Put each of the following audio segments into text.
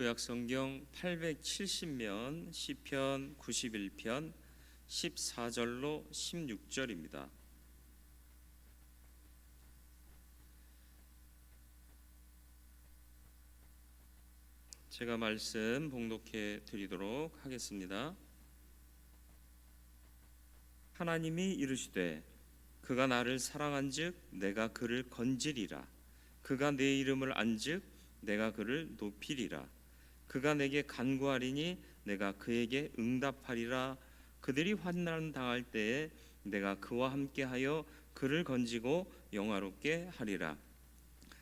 구약성경 870면 시편 91편 14절로 16절입니다. 제가 말씀 봉독해 드리도록 하겠습니다. 하나님이 이르시되 그가 나를 사랑한즉 내가 그를 건지리라. 그가 내 이름을 안즉 내가 그를 높이리라. 그가 내게 간구하리니 내가 그에게 응답하리라. 그들이 환난 당할 때에 내가 그와 함께하여 그를 건지고 영화롭게 하리라.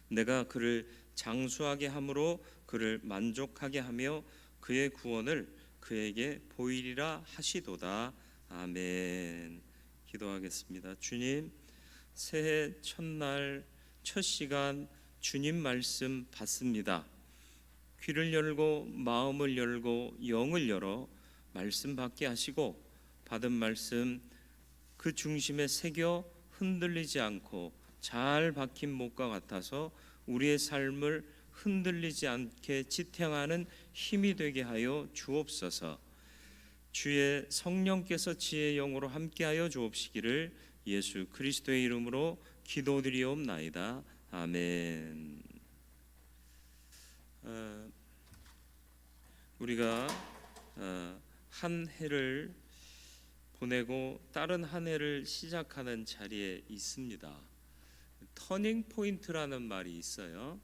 내가 그를 장수하게 함으로 그를 만족하게 하며 그의 구원을 그에게 보이리라 하시도다. 아멘. 기도하겠습니다. 주님, 새해 첫날 첫 시간 주님 말씀 받습니다. 귀를 열고 마음을 열고 영을 열어 말씀 받게 하시고 받은 말씀 그 중심에 새겨 흔들리지 않고 잘 박힌 못과 같아서 우리의 삶을 흔들리지 않게 지탱하는 힘이 되게 하여 주옵소서. 주의 성령께서 지혜의 영으로 함께하여 주옵시기를 예수 그리스도의 이름으로 기도드리옵나이다. 아멘. 우리가 한 해를 보내고 다른 한 해를 시작하는 자리에 있습니다. 터닝 포인트라는 말이 있어요.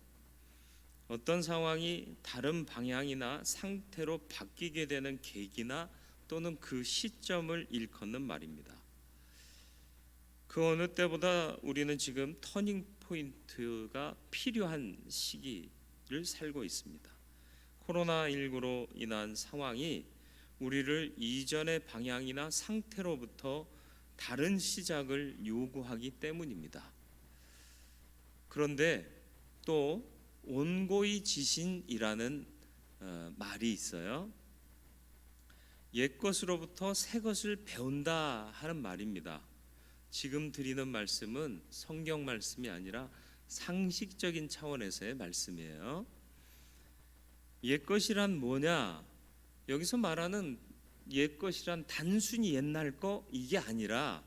어떤 상황이 다른 방향이나 상태로 바뀌게 되는 계기나 또는 그 시점을 일컫는 말입니다. 그 어느 때보다 우리는 지금 터닝 포인트가 필요한 시기를 살고 있습니다. 코로나19로 인한 상황이 우리를 이전의 방향이나 상태로부터 다른 시작을 요구하기 때문입니다. 그런데 또 온고이 지신이라는 말이 있어요. 옛것으로부터 새것을 배운다 하는 말입니다. 지금 드리는 말씀은 성경 말씀이 아니라 상식적인 차원에서의 말씀이에요. 옛것이란 뭐냐? 여기서 말하는 옛것이란 단순히 옛날 거 이게 아니라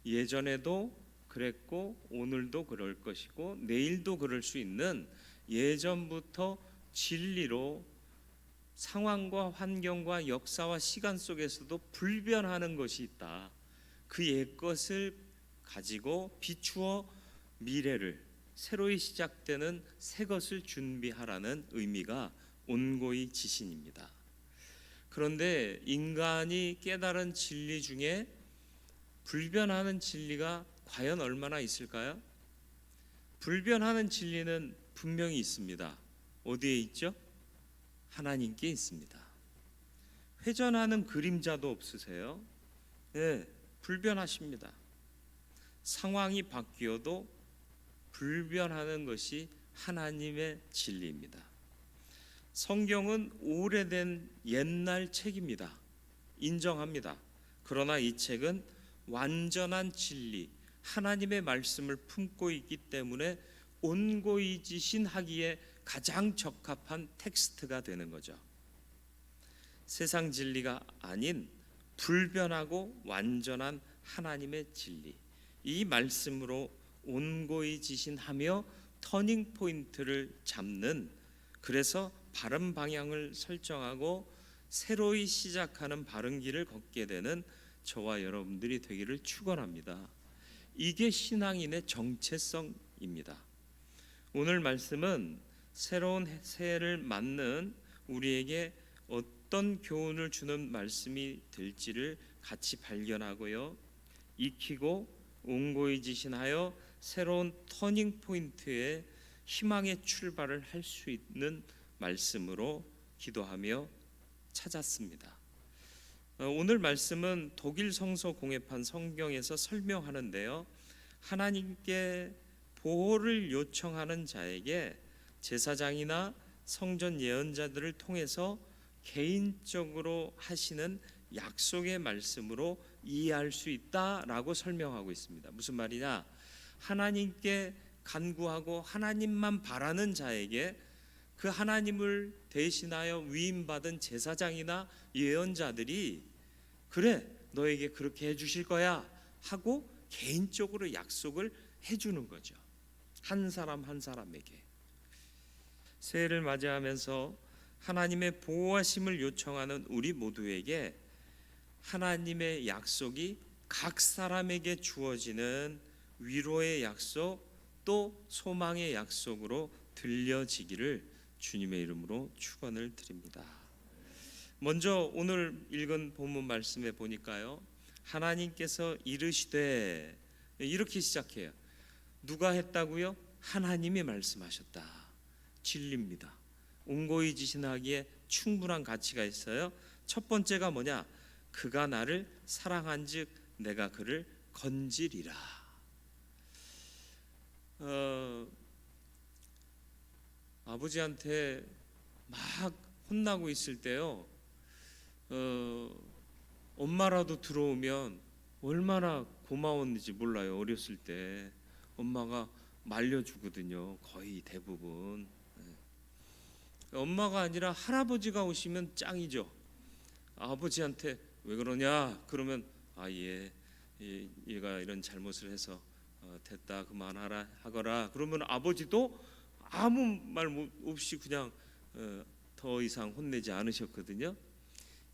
예전에도 그랬고 오늘도 그럴 것이고 내일도 그럴 수 있는 예전부터 진리로 상황과 환경과 역사와 시간 속에서도 불변하는 것이 있다. 그 옛것을 가지고 비추어 미래를 새로이 시작되는 새 것을 준비하라는 의미가 온고이 지신입니다. 그런데 인간이 깨달은 진리 중에 불변하는 진리가 과연 얼마나 있을까요? 불변하는 진리는 분명히 있습니다. 어디에 있죠? 하나님께 있습니다. 회전하는 그림자도 없으세요? 네, 불변하십니다. 상황이 바뀌어도 불변하는 것이 하나님의 진리입니다. 성경은 오래된 옛날 책입니다. 인정합니다. 그러나 이 책은 완전한 진리, 하나님의 말씀을 품고 있기 때문에 온고이지신하기에 가장 적합한 텍스트가 되는 거죠. 세상 진리가 아닌 불변하고 완전한 하나님의 진리, 이 말씀으로 온고이지신하며 터닝 포인트를 잡는, 그래서 바른 방향을 설정하고 새로이 시작하는 바른 길을 걷게 되는 저와 여러분들이 되기를 축원합니다. 이게 신앙인의 정체성입니다. 오늘 말씀은 새로운 새해를 맞는 우리에게 어떤 교훈을 주는 말씀이 될지를 같이 발견하고요, 익히고 온고이지신하여 새로운 터닝 포인트의 희망의 출발을 할 수 있는 말씀으로 기도하며 찾았습니다. 오늘 말씀은 독일 성서 공회판 성경에서 설명하는데요, 하나님께 보호를 요청하는 자에게 제사장이나 성전 예언자들을 통해서 개인적으로 하시는 약속의 말씀으로 이해할 수 있다라고 설명하고 있습니다. 무슨 말이냐? 하나님께 간구하고 하나님만 바라는 자에게 그 하나님을 대신하여 위임받은 제사장이나 예언자들이 그래 너에게 그렇게 해주실 거야 하고 개인적으로 약속을 해주는 거죠. 한 사람 한 사람에게. 새해를 맞이하면서 하나님의 보호하심을 요청하는 우리 모두에게 하나님의 약속이 각 사람에게 주어지는 위로의 약속 또 소망의 약속으로 들려지기를 주님의 이름으로 축원을 드립니다. 먼저 오늘 읽은 본문 말씀에 보니까요, 하나님께서 이르시되 이렇게 시작해요. 누가 했다고요? 하나님이 말씀하셨다. 진리입니다. 옹고이 지신하기에 충분한 가치가 있어요. 첫 번째가 뭐냐? 그가 나를 사랑한즉 내가 그를 건지리라. 아버지한테 막 혼나고 있을 때요, 엄마라도 들어오면 얼마나 고마웠는지 몰라요. 어렸을 때 엄마가 말려주거든요. 거의 대부분. 엄마가 아니라 할아버지가 오시면 짱이죠. 아버지한테 왜 그러냐? 그러면 얘가 이런 잘못을 해서 됐다 그만하라 하거라. 그러면 아버지도 아무 말 없이 그냥 더 이상 혼내지 않으셨거든요.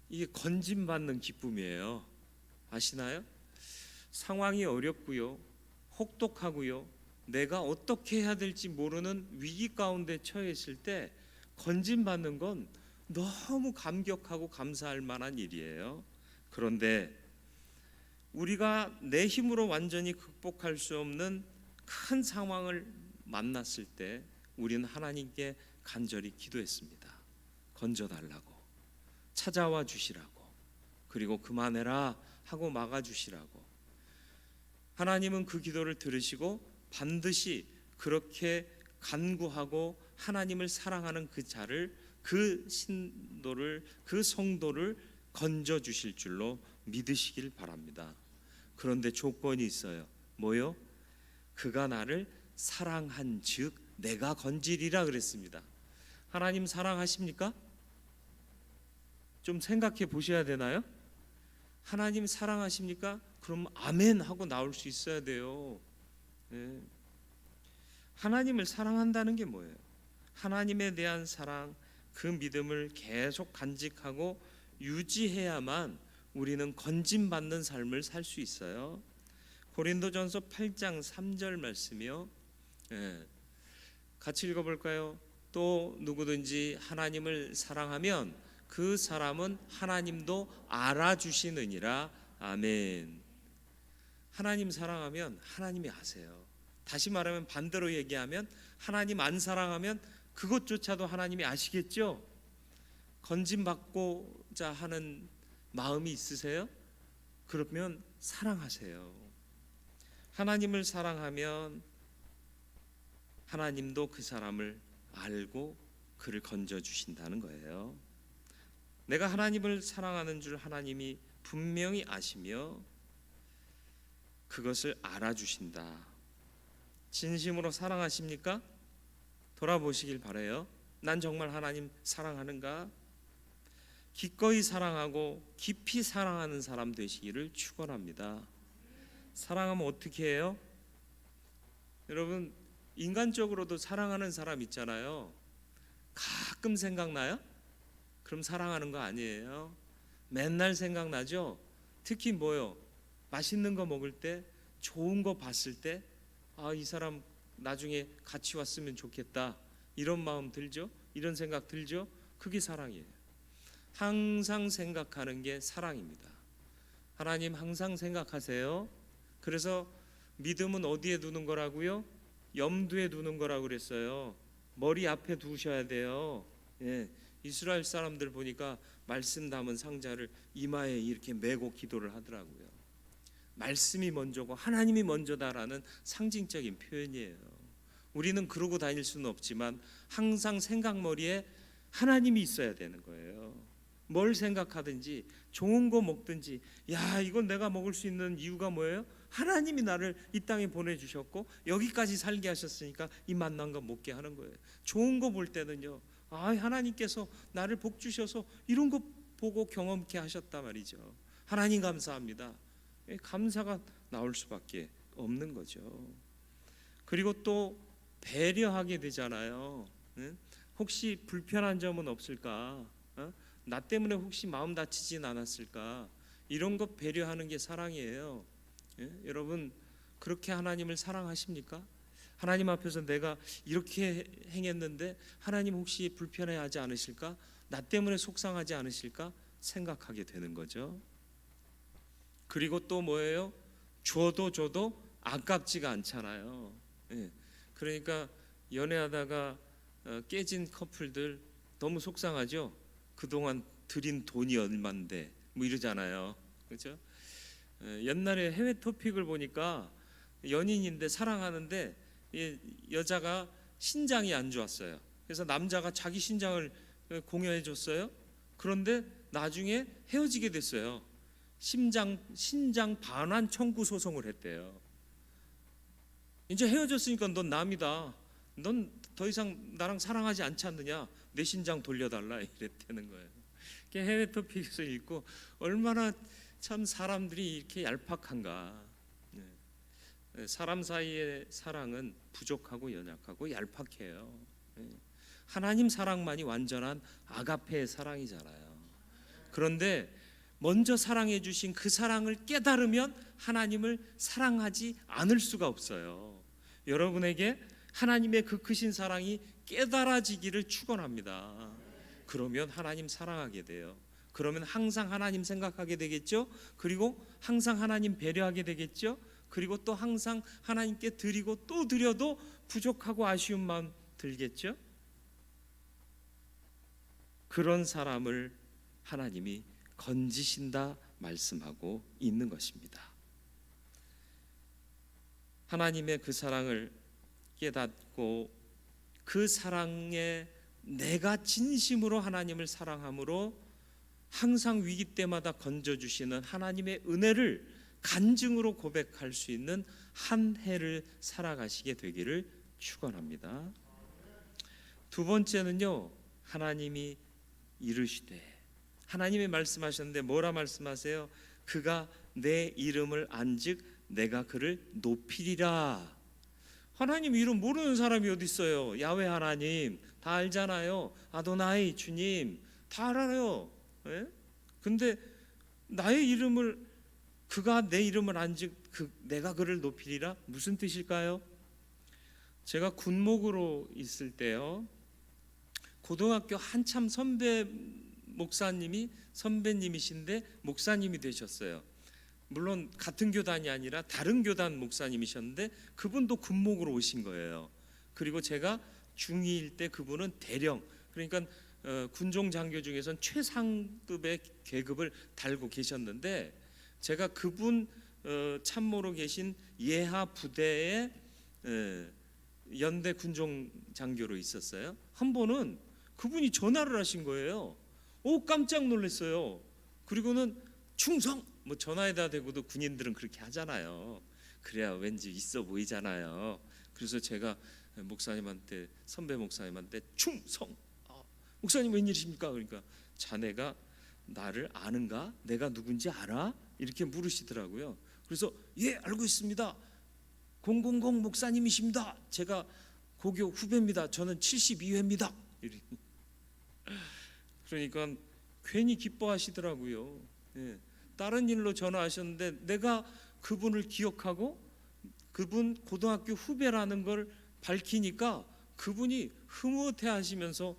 이게 건짐받는 기쁨이에요. 아시나요? 상황이 어렵고요, 혹독하고요, 내가 어떻게 해야 될지 모르는 위기 가운데 처해 있을 때 건짐받는 건 너무 감격하고 감사할 만한 일이에요. 그런데 우리가 내 힘으로 완전히 극복할 수 없는 큰 상황을 만났을 때 우리는 하나님께 간절히 기도했습니다. 건져달라고, 찾아와 주시라고, 그리고 그만해라 하고 막아주시라고. 하나님은 그 기도를 들으시고 반드시 그렇게 간구하고 하나님을 사랑하는 그 자를, 그 신도를, 그 성도를 건져 주실 줄로 믿으시길 바랍니다. 그런데 조건이 있어요. 뭐요? 그가 나를 사랑한 즉 내가 건지리라 그랬습니다. 하나님 사랑하십니까? 좀 생각해 보셔야 되나요? 하나님 사랑하십니까? 그럼 아멘 하고 나올 수 있어야 돼요. 네. 하나님을 사랑한다는 게 뭐예요? 하나님에 대한 사랑, 그 믿음을 계속 간직하고 유지해야만 우리는 건짐받는 삶을 살 수 있어요. 고린도전서 8장 3절 말씀이요. 같이 읽어볼까요? 또 누구든지 하나님을 사랑하면 그 사람은 하나님도 알아주시느니라. 아멘. 하나님 사랑하면 하나님이 아세요. 다시 말하면 반대로 얘기하면 하나님 안 사랑하면 그것조차도 하나님이 아시겠죠? 건짐받고자 하는 마음이 있으세요? 그러면 사랑하세요. 하나님을 사랑하면 하나님도 그 사람을 알고 그를 건져주신다는 거예요. 내가 하나님을 사랑하는 줄 하나님이 분명히 아시며 그것을 알아주신다. 진심으로 사랑하십니까? 돌아보시길 바라요. 난 정말 하나님 사랑하는가? 기꺼이 사랑하고 깊이 사랑하는 사람 되시기를 축원합니다. 사랑하면 어떻게 해요? 여러분, 인간적으로도 사랑하는 사람 있잖아요. 가끔 생각나요? 그럼 사랑하는 거 아니에요. 맨날 생각나죠? 특히 뭐요? 맛있는 거 먹을 때, 좋은 거 봤을 때, 이 사람 나중에 같이 왔으면 좋겠다, 이런 마음 들죠? 이런 생각 들죠? 그게 사랑이에요. 항상 생각하는 게 사랑입니다. 하나님 항상 생각하세요. 그래서 믿음은 어디에 두는 거라고요? 염두에 두는 거라고 그랬어요. 머리 앞에 두셔야 돼요. 이스라엘 사람들 보니까 말씀 담은 상자를 이마에 이렇게 메고 기도를 하더라고요. 말씀이 먼저고 하나님이 먼저다라는 상징적인 표현이에요. 우리는 그러고 다닐 수는 없지만 항상 생각머리에 하나님이 있어야 되는 거예요. 뭘 생각하든지 좋은 거 먹든지, 이건 내가 먹을 수 있는 이유가 뭐예요? 하나님이 나를 이 땅에 보내주셨고 여기까지 살게 하셨으니까 이 만난 거 먹게 하는 거예요. 좋은 거 볼 때는요, 하나님께서 나를 복 주셔서 이런 거 보고 경험케 하셨단 말이죠. 하나님 감사합니다. 감사가 나올 수밖에 없는 거죠. 그리고 또 배려하게 되잖아요. 혹시 불편한 점은 없을까? 나 때문에 혹시 마음 다치진 않았을까? 이런 것 배려하는 게 사랑이에요. 여러분 그렇게 하나님을 사랑하십니까? 하나님 앞에서 내가 이렇게 행했는데 하나님 혹시 불편해하지 않으실까? 나 때문에 속상하지 않으실까? 생각하게 되는 거죠. 그리고 또 뭐예요? 줘도 아깝지가 않잖아요. 그러니까 연애하다가 깨진 커플들 너무 속상하죠. 그동안 들인 돈이 얼만데 뭐 이러잖아요. 그렇죠? 옛날에 해외 토픽을 보니까 연인인데 사랑하는데 여자가 신장이 안 좋았어요. 그래서 남자가 자기 신장을 공여해 줬어요. 그런데 나중에 헤어지게 됐어요. 신장 반환 청구 소송을 했대요. 이제 헤어졌으니까 넌 남이다. 넌 더 이상 나랑 사랑하지 않지 않느냐? 내 신장 돌려달라 이랬다는 거예요. 해외 토픽에서 읽고 얼마나 참 사람들이 이렇게 얄팍한가. 사람 사이의 사랑은 부족하고 연약하고 얄팍해요. 하나님 사랑만이 완전한 아가페의 사랑이잖아요. 그런데 먼저 사랑해 주신 그 사랑을 깨달으면 하나님을 사랑하지 않을 수가 없어요. 여러분에게 하나님의 그 크신 사랑이 깨달아지기를 축원합니다. 그러면 하나님 사랑하게 돼요. 그러면 항상 하나님 생각하게 되겠죠. 그리고 항상 하나님 배려하게 되겠죠. 그리고 또 항상 하나님께 드리고 또 드려도 부족하고 아쉬운 마음 들겠죠. 그런 사람을 하나님이 건지신다 말씀하고 있는 것입니다. 하나님의 그 사랑을 깨닫고 그 사랑에 내가 진심으로 하나님을 사랑함으로 항상 위기 때마다 건져주시는 하나님의 은혜를 간증으로 고백할 수 있는 한 해를 살아가시게 되기를 축원합니다. 두 번째는요, 하나님이 이르시되, 하나님이 말씀하셨는데 뭐라 말씀하세요? 그가 내 이름을 안즉 내가 그를 높이리라. 하나님 이름 모르는 사람이 어디 있어요? 야훼 하나님 다 알잖아요. 아도나이 주님 다 알아요. 근데 나의 이름을, 그가 내 이름을 안즉 내가 그를 높이리라, 무슨 뜻일까요? 제가 군목으로 있을 때요, 고등학교 한참 선배님이신데 목사님이 되셨어요. 물론 같은 교단이 아니라 다른 교단 목사님이셨는데 그분도 군목으로 오신 거예요. 그리고 제가 중2일 때 그분은 대령, 그러니까 군종 장교 중에선 최상급의 계급을 달고 계셨는데, 제가 그분 참모로 계신 예하 부대의 연대 군종 장교로 있었어요. 한 번은 그분이 전화를 하신 거예요. 깜짝 놀랐어요. 그리고는 충성! 뭐 전화에다 대고도 군인들은 그렇게 하잖아요. 그래야 왠지 있어 보이잖아요. 그래서 제가 목사님한테, 선배 목사님한테 충성! 목사님 웬일이십니까? 그러니까 자네가 나를 아는가? 내가 누군지 알아? 이렇게 물으시더라고요. 그래서 예, 알고 있습니다. 000 목사님이십니다. 제가 고교 후배입니다. 저는 72회입니다. 그러니까 괜히 기뻐하시더라고요. 다른 일로 전화하셨는데 내가 그분을 기억하고 그분 고등학교 후배라는 걸 밝히니까 그분이 흐뭇해 하시면서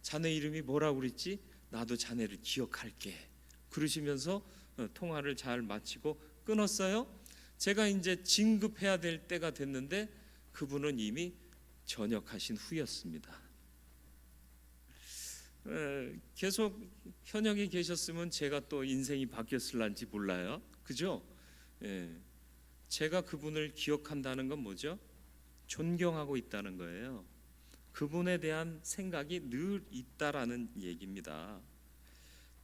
자네 이름이 뭐라고 그랬지? 나도 자네를 기억할게. 그러시면서 통화를 잘 마치고 끊었어요. 제가 이제 진급해야 될 때가 됐는데 그분은 이미 전역하신 후였습니다. 계속 현역에 계셨으면 제가 또 인생이 바뀌었을런지 몰라요. 그죠? 제가 그분을 기억한다는 건 뭐죠? 존경하고 있다는 거예요. 그분에 대한 생각이 늘 있다라는 얘기입니다.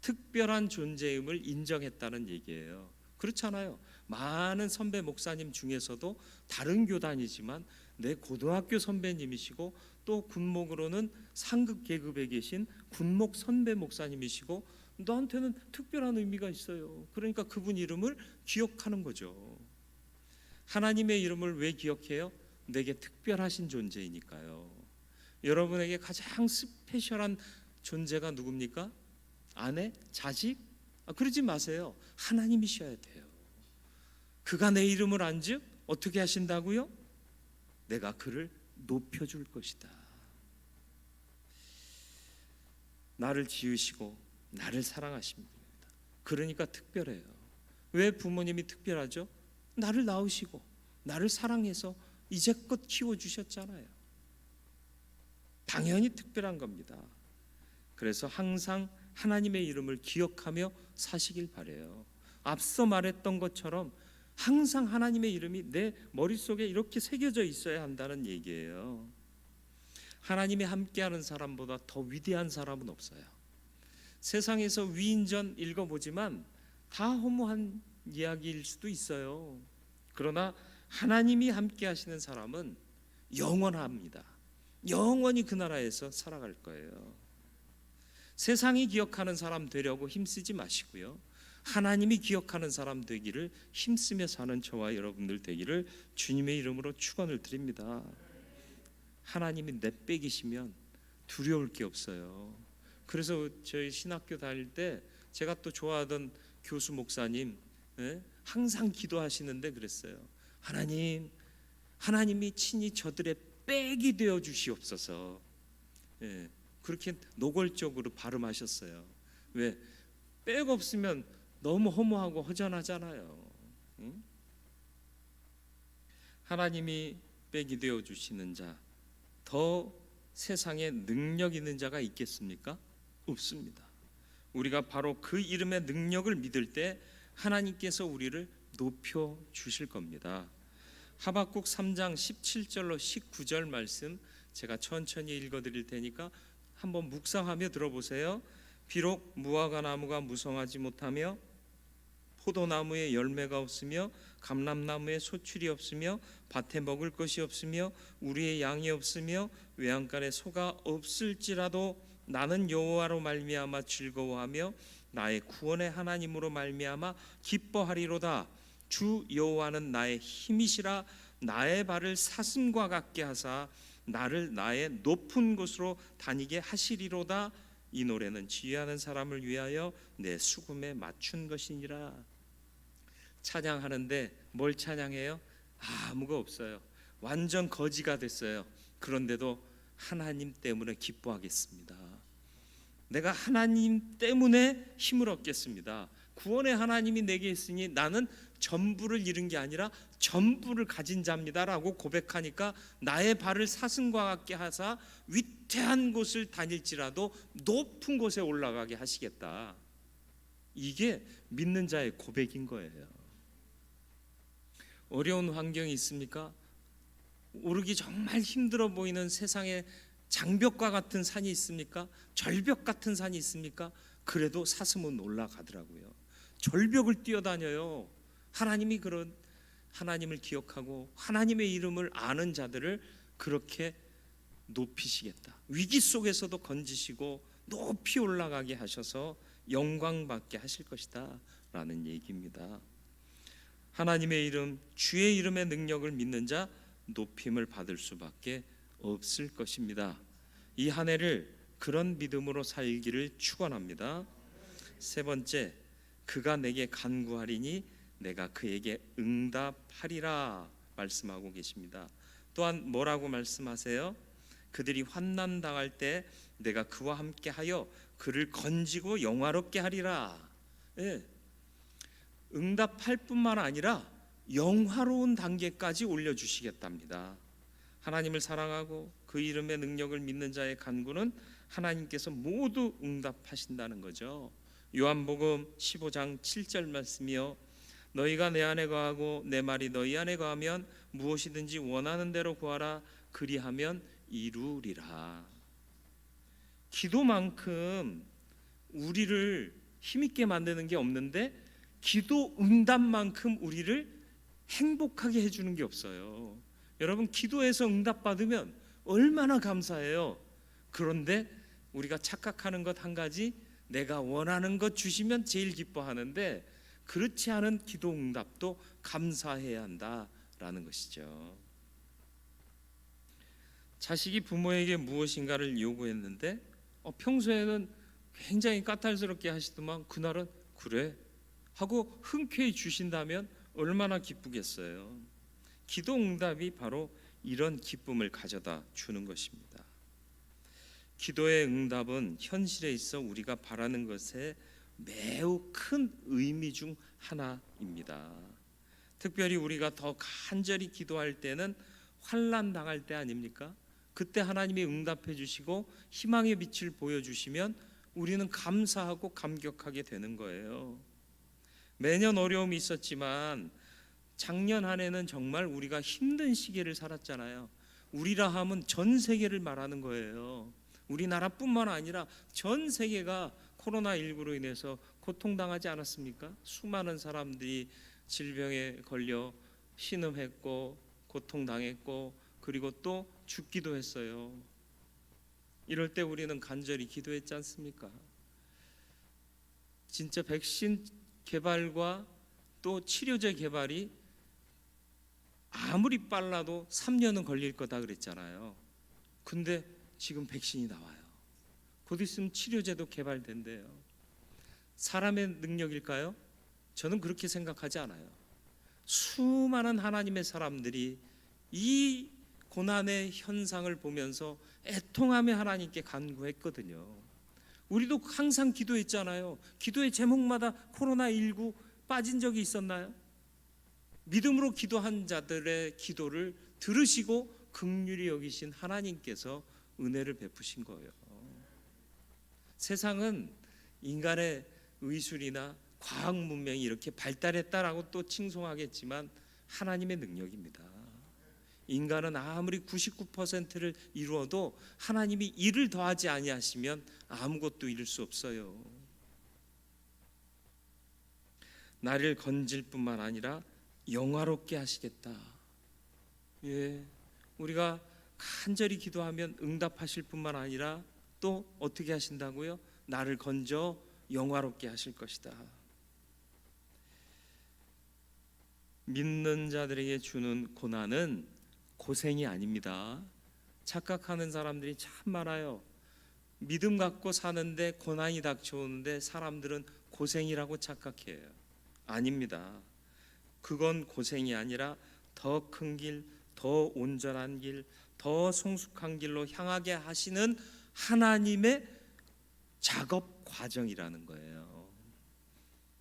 특별한 존재임을 인정했다는 얘기예요. 그렇잖아요. 많은 선배 목사님 중에서도 다른 교단이지만 내 고등학교 선배님이시고 또 군목으로는 상급 계급에 계신 군목 선배 목사님이시고 너한테는 특별한 의미가 있어요. 그러니까 그분 이름을 기억하는 거죠. 하나님의 이름을 왜 기억해요? 내게 특별하신 존재이니까요. 여러분에게 가장 스페셜한 존재가 누굽니까? 아내? 자식? 그러지 마세요. 하나님이셔야 돼요. 그가 내 이름을 안즉 어떻게 하신다고요? 내가 그를 높여줄 것이다. 나를 지으시고 나를 사랑하십니다. 그러니까 특별해요. 왜 부모님이 특별하죠? 나를 낳으시고 나를 사랑해서 이제껏 키워주셨잖아요. 당연히 특별한 겁니다. 그래서 항상 하나님의 이름을 기억하며 사시길 바라요. 앞서 말했던 것처럼 항상 하나님의 이름이 내 머릿속에 이렇게 새겨져 있어야 한다는 얘기예요. 하나님이 함께하는 사람보다 더 위대한 사람은 없어요. 세상에서 위인전 읽어보지만 다 허무한 이야기일 수도 있어요. 그러나 하나님이 함께하시는 사람은 영원합니다. 영원히 그 나라에서 살아갈 거예요. 세상이 기억하는 사람 되려고 힘쓰지 마시고요. 하나님이 기억하는 사람 되기를 힘쓰며 사는 저와 여러분들 되기를 주님의 이름으로 축원을 드립니다. 하나님이 내 백이시면 두려울 게 없어요. 그래서 저희 신학교 다닐 때 제가 또 좋아하던 교수 목사님 항상 기도하시는데 그랬어요. 하나님이 친히 저들의 백이 되어 주시옵소서. 그렇게 노골적으로 발음하셨어요. 왜? 백 없으면 너무 허무하고 허전하잖아요. 하나님이 백이 되어 주시는 자, 더 세상에 능력 있는 자가 있겠습니까? 없습니다. 우리가 바로 그 이름의 능력을 믿을 때 하나님께서 우리를 높여 주실 겁니다. 하박국 3장 17절로 19절 말씀 제가 천천히 읽어드릴 테니까 한번 묵상하며 들어보세요. 비록 무화과 나무가 무성하지 못하며 포도나무에 열매가 없으며 감람나무에 소출이 없으며 밭에 먹을 것이 없으며 우리의 양이 없으며 외양간에 소가 없을지라도 나는 여호와로 말미암아 즐거워하며 나의 구원의 하나님으로 말미암아 기뻐하리로다. 주 여호와는 나의 힘이시라. 나의 발을 사슴과 같게 하사 나를 나의 높은 곳으로 다니게 하시리로다. 이 노래는 지휘하는 사람을 위하여 내 수금에 맞춘 것이니라. 찬양하는데 뭘 찬양해요? 아무거 없어요. 완전 거지가 됐어요. 그런데도 하나님 때문에 기뻐하겠습니다. 내가 하나님 때문에 힘을 얻겠습니다. 구원의 하나님이 내게 있으니 나는 전부를 잃은 게 아니라 전부를 가진 자입니다라고 고백하니까 나의 발을 사슴과 같게 하사 위태한 곳을 다닐지라도 높은 곳에 올라가게 하시겠다. 이게 믿는 자의 고백인 거예요. 어려운 환경이 있습니까? 오르기 정말 힘들어 보이는 세상에 장벽과 같은 산이 있습니까? 절벽 같은 산이 있습니까? 그래도 사슴은 올라가더라고요. 절벽을 뛰어다녀요. 하나님이 그런 하나님을 기억하고 하나님의 이름을 아는 자들을 그렇게 높이시겠다. 위기 속에서도 건지시고 높이 올라가게 하셔서 영광받게 하실 것이다 라는 얘기입니다. 하나님의 이름, 주의 이름의 능력을 믿는 자 높임을 받을 수밖에 없을 것입니다. 이 한 해를 그런 믿음으로 살기를 축원합니다. 세 번째, 그가 내게 간구하리니 내가 그에게 응답하리라 말씀하고 계십니다. 또한 뭐라고 말씀하세요? 그들이 환난 당할 때 내가 그와 함께 하여 그를 건지고 영화롭게 하리라. 응답할 뿐만 아니라 영화로운 단계까지 올려주시겠답니다. 하나님을 사랑하고 그 이름의 능력을 믿는 자의 간구는 하나님께서 모두 응답하신다는 거죠. 요한복음 15장 7절 말씀이요, 너희가 내 안에 거하고 내 말이 너희 안에 거하면 무엇이든지 원하는 대로 구하라. 그리하면 이루리라. 기도만큼 우리를 힘있게 만드는 게 없는데 기도 응답만큼 우리를 행복하게 해주는 게 없어요. 여러분, 기도해서 응답받으면 얼마나 감사해요. 그런데 우리가 착각하는 것 한 가지, 내가 원하는 것 주시면 제일 기뻐하는데 그렇지 않은 기도 응답도 감사해야 한다라는 것이죠. 자식이 부모에게 무엇인가를 요구했는데 평소에는 굉장히 까탈스럽게 하시더만 그날은 그래 하고 흔쾌히 주신다면 얼마나 기쁘겠어요. 기도 응답이 바로 이런 기쁨을 가져다 주는 것입니다. 기도의 응답은 현실에 있어 우리가 바라는 것에 매우 큰 의미 중 하나입니다. 특별히 우리가 더 간절히 기도할 때는 환난 당할 때 아닙니까? 그때 하나님이 응답해 주시고 희망의 빛을 보여주시면 우리는 감사하고 감격하게 되는 거예요. 매년 어려움이 있었지만 작년 한 해는 정말 우리가 힘든 시기를 살았잖아요. 우리라 하면 전 세계를 말하는 거예요. 우리나라뿐만 아니라 전 세계가 코로나19로 인해서 고통당하지 않았습니까? 수많은 사람들이 질병에 걸려 신음했고 고통당했고 그리고 또 죽기도 했어요. 이럴 때 우리는 간절히 기도했지 않습니까? 진짜 백신 개발과 또 치료제 개발이 아무리 빨라도 3년은 걸릴 거다 그랬잖아요. 근데 지금 백신이 나와요. 곧 있으면 치료제도 개발된대요. 사람의 능력일까요? 저는 그렇게 생각하지 않아요. 수많은 하나님의 사람들이 이 고난의 현상을 보면서 애통하며 하나님께 간구했거든요. 우리도 항상 기도했잖아요. 기도의 제목마다 코로나19 빠진 적이 있었나요? 믿음으로 기도한 자들의 기도를 들으시고 긍휼히 여기신 하나님께서 은혜를 베푸신 거예요. 세상은 인간의 의술이나 과학 문명이 이렇게 발달했다라고 또 칭송하겠지만 하나님의 능력입니다. 인간은 아무리 99%를 이루어도 하나님이 일을 더하지 아니하시면 아무것도 이룰 수 없어요. 나를 건질 뿐만 아니라 영화롭게 하시겠다. 예, 우리가 간절히 기도하면 응답하실 뿐만 아니라 또 어떻게 하신다고요? 나를 건져 영화롭게 하실 것이다. 믿는 자들에게 주는 고난은 고생이 아닙니다. 착각하는 사람들이 참 많아요. 믿음 갖고 사는데 고난이 닥쳐오는데 사람들은 고생이라고 착각해요. 아닙니다. 그건 고생이 아니라 더 큰 길, 더 온전한 길, 더 성숙한 길로 향하게 하시는 하나님의 작업 과정이라는 거예요.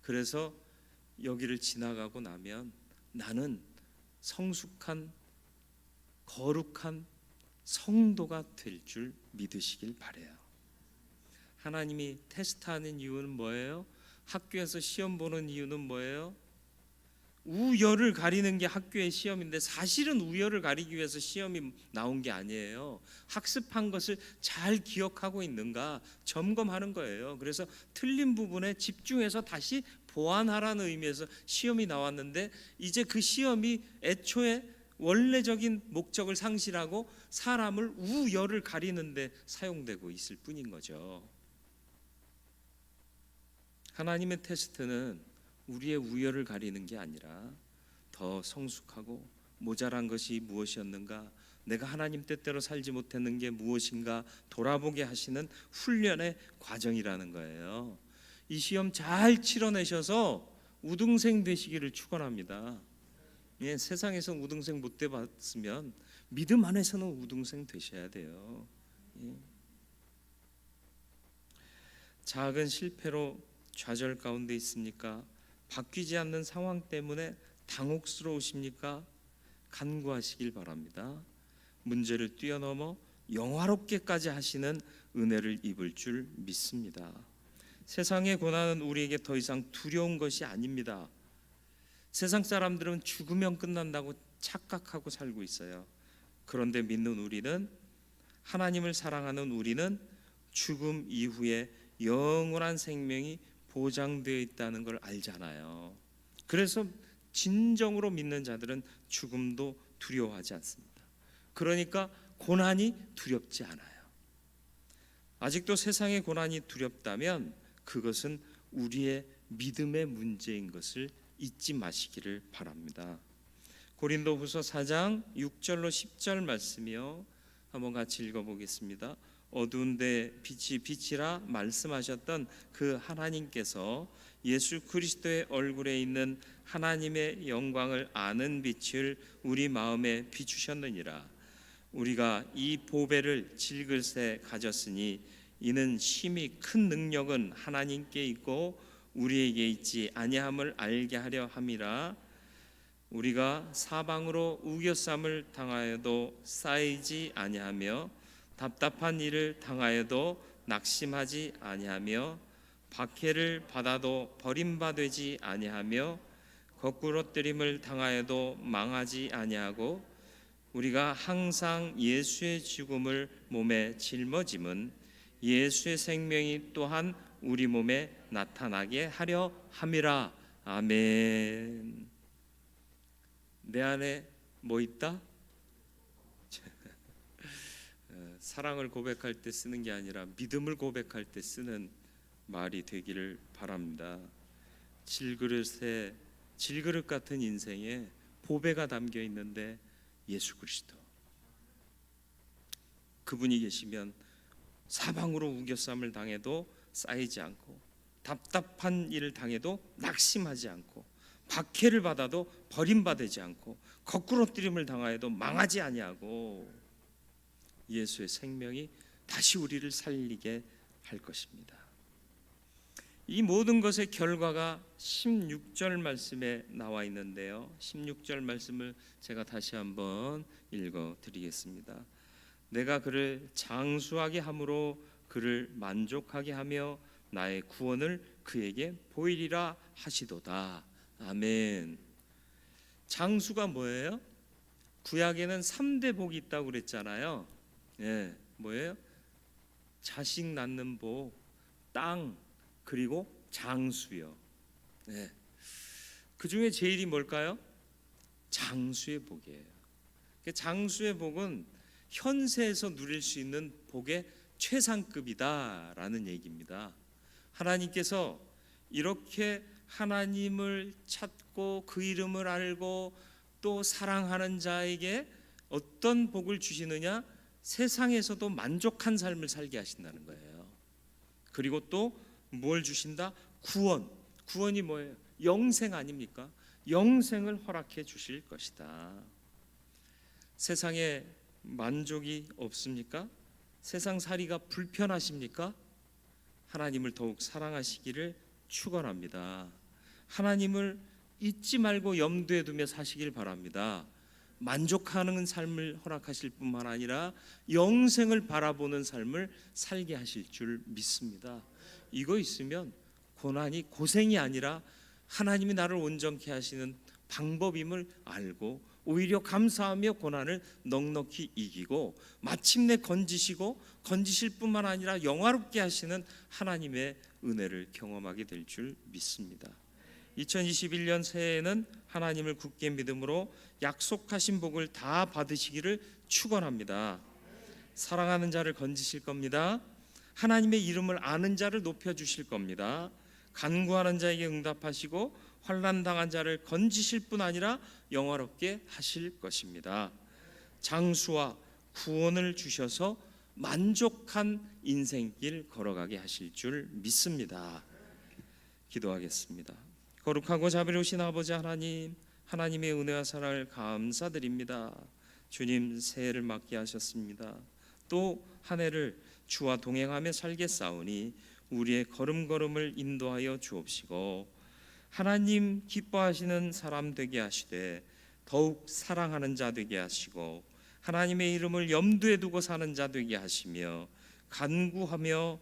그래서 여기를 지나가고 나면 나는 성숙한 거룩한 성도가 될 줄 믿으시길 바래요. 하나님이 테스트하는 이유는 뭐예요? 학교에서 시험 보는 이유는 뭐예요? 우열을 가리는 게 학교의 시험인데 사실은 우열을 가리기 위해서 시험이 나온 게 아니에요. 학습한 것을 잘 기억하고 있는가 점검하는 거예요. 그래서 틀린 부분에 집중해서 다시 보완하라는 의미에서 시험이 나왔는데 이제 그 시험이 애초에 원래적인 목적을 상실하고 사람을 우열을 가리는 데 사용되고 있을 뿐인 거죠. 하나님의 테스트는 우리의 우열을 가리는 게 아니라 더 성숙하고 모자란 것이 무엇이었는가, 내가 하나님 뜻대로 살지 못했는 게 무엇인가 돌아보게 하시는 훈련의 과정이라는 거예요. 이 시험 잘 치러내셔서 우등생 되시기를 축원합니다. 예, 세상에서 우등생 못 돼봤으면 믿음 안에서는 우등생 되셔야 돼요. 예. 작은 실패로 좌절 가운데 있습니까? 바뀌지 않는 상황 때문에 당혹스러우십니까? 간구하시길 바랍니다. 문제를 뛰어넘어 영화롭게까지 하시는 은혜를 입을 줄 믿습니다. 세상의 고난은 우리에게 더 이상 두려운 것이 아닙니다. 세상 사람들은 죽으면 끝난다고 착각하고 살고 있어요. 그런데 믿는 우리는, 하나님을 사랑하는 우리는 죽음 이후에 영원한 생명이 보장되어 있다는 걸 알잖아요. 그래서 진정으로 믿는 자들은 죽음도 두려워하지 않습니다. 그러니까 고난이 두렵지 않아요. 아직도 세상의 고난이 두렵다면 그것은 우리의 믿음의 문제인 것을 잊지 마시기를 바랍니다. 고린도후서 4장 6절로 10절 말씀이요, 한번 같이 읽어보겠습니다. 어두운데 빛이 빛이라 말씀하셨던 그 하나님께서 예수 그리스도의 얼굴에 있는 하나님의 영광을 아는 빛을 우리 마음에 비추셨느니라. 우리가 이 보배를 질글새 가졌으니 이는 심히 큰 능력은 하나님께 있고 우리에게 있지 아니함을 알게 하려 함이라. 우리가 사방으로 우겨쌈을 당하여도 쌓이지 아니하며 답답한 일을 당하여도 낙심하지 아니하며 박해를 받아도 버림받지 아니하며 거꾸러뜨림을 당하여도 망하지 아니하고 우리가 항상 예수의 죽음을 몸에 짊어짐은 예수의 생명이 또한 우리 몸에 나타나게 하려 함이라. 아멘. 내 안에 뭐 있다? 사랑을 고백할 때 쓰는 게 아니라 믿음을 고백할 때 쓰는 말이 되기를 바랍니다. 질그릇 같은 인생에 보배가 담겨 있는데 예수 그리스도, 그분이 계시면 사방으로 우겨쌈을 당해도 쌓이지 않고 답답한 일을 당해도 낙심하지 않고 박해를 받아도 버림받지 않고 거꾸러뜨림을 당하여도 망하지 아니하고 예수의 생명이 다시 우리를 살리게 할 것입니다. 이 모든 것의 결과가 16절 말씀에 나와 있는데요, 16절 말씀을 제가 다시 한번 읽어드리겠습니다. 내가 그를 장수하게 함으로 그를 만족하게 하며 나의 구원을 그에게 보이리라 하시도다. 아멘. 장수가 뭐예요? 구약에는 3대 복이 있다고 그랬잖아요. 예, 뭐예요? 자식 낳는 복, 땅, 그리고 장수요. 예. 그 중에 제일이 뭘까요? 장수의 복이에요. 장수의 복은 현세에서 누릴 수 있는 복의 최상급이다라는 얘기입니다. 하나님께서 이렇게 하나님을 찾고 그 이름을 알고 또 사랑하는 자에게 어떤 복을 주시느냐? 세상에서도 만족한 삶을 살게 하신다는 거예요. 그리고 또 뭘 주신다? 구원. 구원이 뭐예요? 영생 아닙니까? 영생을 허락해 주실 것이다. 세상에 만족이 없습니까? 세상 살이가 불편하십니까? 하나님을 더욱 사랑하시기를 축원합니다. 하나님을 잊지 말고 염두에 두며 사시길 바랍니다. 만족하는 삶을 허락하실 뿐만 아니라 영생을 바라보는 삶을 살게 하실 줄 믿습니다. 이거 있으면 고난이 고생이 아니라 하나님이 나를 온전케 하시는 방법임을 알고 오히려 감사하며 고난을 넉넉히 이기고 마침내 건지실 뿐만 아니라 영화롭게 하시는 하나님의 은혜를 경험하게 될 줄 믿습니다. 2021년 새해에는 하나님을 굳게 믿음으로 약속하신 복을 다 받으시기를 축원합니다. 사랑하는 자를 건지실 겁니다. 하나님의 이름을 아는 자를 높여주실 겁니다. 간구하는 자에게 응답하시고 환난 당한 자를 건지실 뿐 아니라 영화롭게 하실 것입니다. 장수와 구원을 주셔서 만족한 인생길 걸어가게 하실 줄 믿습니다. 기도하겠습니다. 거룩하고 자비로우신 아버지 하나님, 하나님의 은혜와 사랑을 감사드립니다. 주님, 새해를 맞게 하셨습니다. 또 한 해를 주와 동행하며 살겠사오니 우리의 걸음걸음을 인도하여 주옵시고 하나님 기뻐하시는 사람 되게 하시되 더욱 사랑하는 자 되게 하시고 하나님의 이름을 염두에 두고 사는 자 되게 하시며 간구하며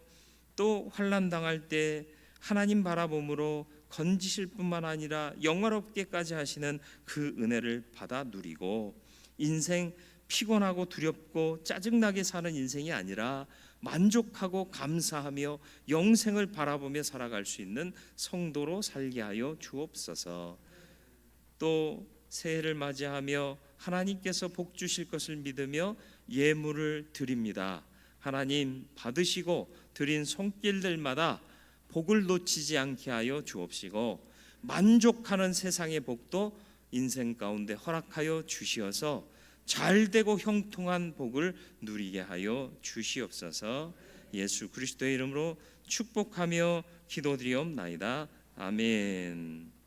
또 환난 당할 때 하나님 바라봄으로 건지실 뿐만 아니라 영화롭게까지 하시는 그 은혜를 받아 누리고 인생 피곤하고 두렵고 짜증나게 사는 인생이 아니라 만족하고 감사하며 영생을 바라보며 살아갈 수 있는 성도로 살게 하여 주옵소서. 또 새해를 맞이하며 하나님께서 복 주실 것을 믿으며 예물을 드립니다. 하나님 받으시고 드린 손길들마다 복을 놓치지 않게 하여 주옵시고 만족하는 세상의 복도 인생 가운데 허락하여 주시어서 잘되고 형통한 복을 누리게 하여 주시옵소서. 예수 그리스도의 이름으로 축복하며 기도드리옵나이다. 아멘.